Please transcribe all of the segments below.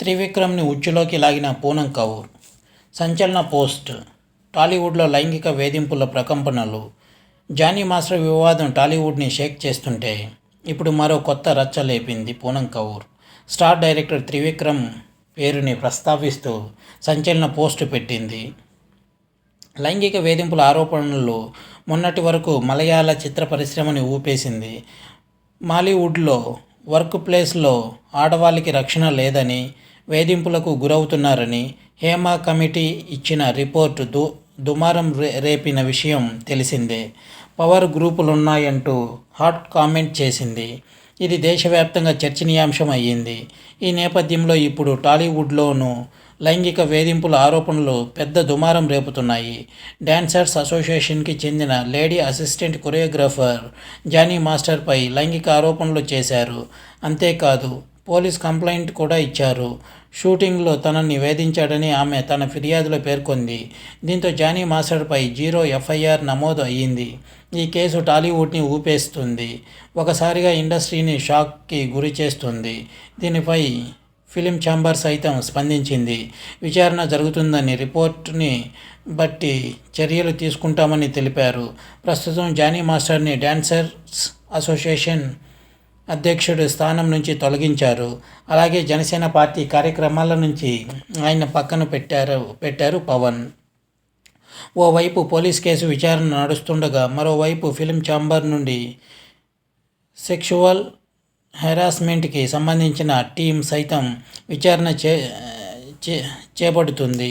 త్రివిక్రమ్ని ఉచ్చులోకి లాగిన పూనం కౌర్. సంచలన పోస్ట్. టాలీవుడ్లో లైంగిక వేధింపుల ప్రకంపనలు. జానీ మాస్టర్ వివాదం టాలీవుడ్ని షేక్ చేస్తుంటే ఇప్పుడు మరో కొత్త రచ్చ లేపింది పూనం కౌర్. స్టార్ డైరెక్టర్ త్రివిక్రమ్ పేరుని ప్రస్తావిస్తూ సంచలన పోస్టు పెట్టింది. లైంగిక వేధింపుల ఆరోపణలు మొన్నటి వరకు మలయాళ చిత్ర పరిశ్రమని ఊపేసింది. మాలీవుడ్లో వర్క్ ప్లేస్లో ఆడవాళ్ళకి రక్షణ లేదని, వేధింపులకు గురవుతున్నారని హేమా కమిటీ ఇచ్చిన రిపోర్టు దుమారం రేపిన విషయం తెలిసిందే. పవర్ గ్రూపులున్నాయంటూ హాట్ కామెంట్ చేసింది. ఇది దేశవ్యాప్తంగా చర్చనీయాంశం అయ్యింది. ఈ నేపథ్యంలో ఇప్పుడు టాలీవుడ్లోనూ లైంగిక వేధింపుల ఆరోపణలు పెద్ద దుమారం రేపుతున్నాయి. డాన్సర్స్ అసోసియేషన్కి చెందిన లేడీ అసిస్టెంట్ కొరియోగ్రాఫర్ జానీ మాస్టర్పై లైంగిక ఆరోపణలు చేశారు. అంతేకాదు పోలీస్ కంప్లైంట్ కూడా ఇచ్చారు. షూటింగ్లో తనని వేధించాడని ఆమె తన ఫిర్యాదులో పేర్కొంది. దీంతో జానీ మాస్టర్పై 0 ఎఫ్ఐఆర్ నమోదు అయ్యింది. ఈ కేసు టాలీవుడ్ని ఊపేస్తుంది. ఒకసారిగా ఇండస్ట్రీని షాక్కి గురి చేస్తుంది. దీనిపై ఫిలిం ఛాంబర్ సైతం స్పందించింది. విచారణ జరుగుతుందని, రిపోర్టుని బట్టి చర్యలు తీసుకుంటామని తెలిపారు. ప్రస్తుతం జానీ మాస్టర్ని డాన్సర్స్ అసోసియేషన్ అధ్యక్షుడి స్థానం నుంచి తొలగించారు. అలాగే జనసేన పార్టీ కార్యక్రమాల నుంచి ఆయన పక్కన పెట్టారు పవన్. ఓవైపు పోలీస్ కేసు విచారణ నడుస్తుండగా మరోవైపు ఫిలిం ఛాంబర్ నుండి సెక్షువల్ హెరాస్మెంట్కి సంబంధించిన టీం సైతం విచారణ చేపడుతుంది.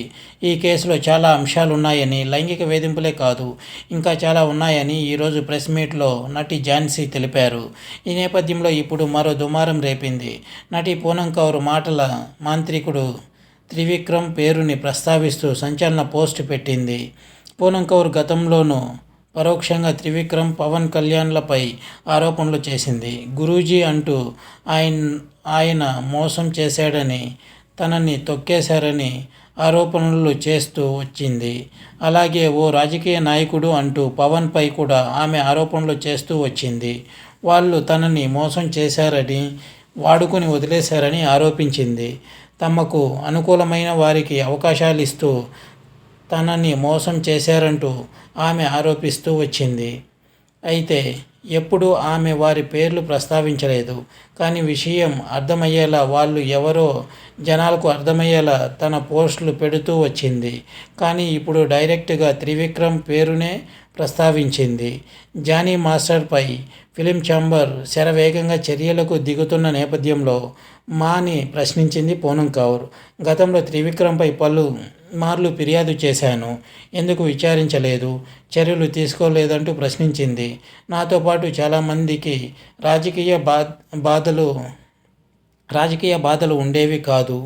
ఈ కేసులో చాలా అంశాలు ఉన్నాయని, లైంగిక వేధింపులే కాదు ఇంకా చాలా ఉన్నాయని ఈరోజు ప్రెస్ మీట్లో నటి ఝాన్సీ తెలిపారు. ఈ నేపథ్యంలో ఇప్పుడు మరో దుమారం రేపింది. నటి పూనం కౌర్ మాటల మాంత్రికుడు త్రివిక్రమ్ పేరుని ప్రస్తావిస్తూ సంచలన పోస్టు పెట్టింది. పూనం కౌర్ గతంలోనూ పరోక్షంగా త్రివిక్రమ్, పవన్ కళ్యాణ్లపై ఆరోపణలు చేసింది. గురూజీ అంటూ ఆయన మోసం చేశాడని, తనని తొక్కేశారని ఆరోపణలు చేస్తూ వచ్చింది. అలాగే ఓ రాజకీయ నాయకుడు అంటూ పవన్పై కూడా ఆమె ఆరోపణలు చేస్తూ వచ్చింది. వాళ్ళు తనని మోసం చేశారని, వాడుకొని వదిలేశారని ఆరోపించింది. తమకు అనుకూలమైన వారికి అవకాశాలు ఇస్తూ తనని మోసం చేశారంటూ ఆమె ఆరోపిస్తూ వచ్చింది. అయితే ఎప్పుడూ ఆమె వారి పేర్లు ప్రస్తావించలేదు. కానీ విషయం అర్థమయ్యేలా, వాళ్ళు ఎవరో జనాలకు అర్థమయ్యేలా తన పోస్టులు పెడుతూ వచ్చింది. కానీ ఇప్పుడు డైరెక్ట్గా త్రివిక్రమ్ పేరునే ప్రస్తావించింది. జానీ మాస్టర్పై ఫిలిం ఛాంబర్ శరవేగంగా చర్యలకు దిగుతున్న నేపథ్యంలో మాని ప్రశ్నించింది పూనం కౌర్. గతంలో త్రివిక్రమ్పై పలు మార్లు ఫిర్యాదు చేశాను, ఎందుకు విచారించలేదు, చర్యలు తీసుకోలేదంటూ ప్రశ్నించింది. నాతో పాటు చాలామందికి రాజకీయ బాధలు ఉండేవి కాదు.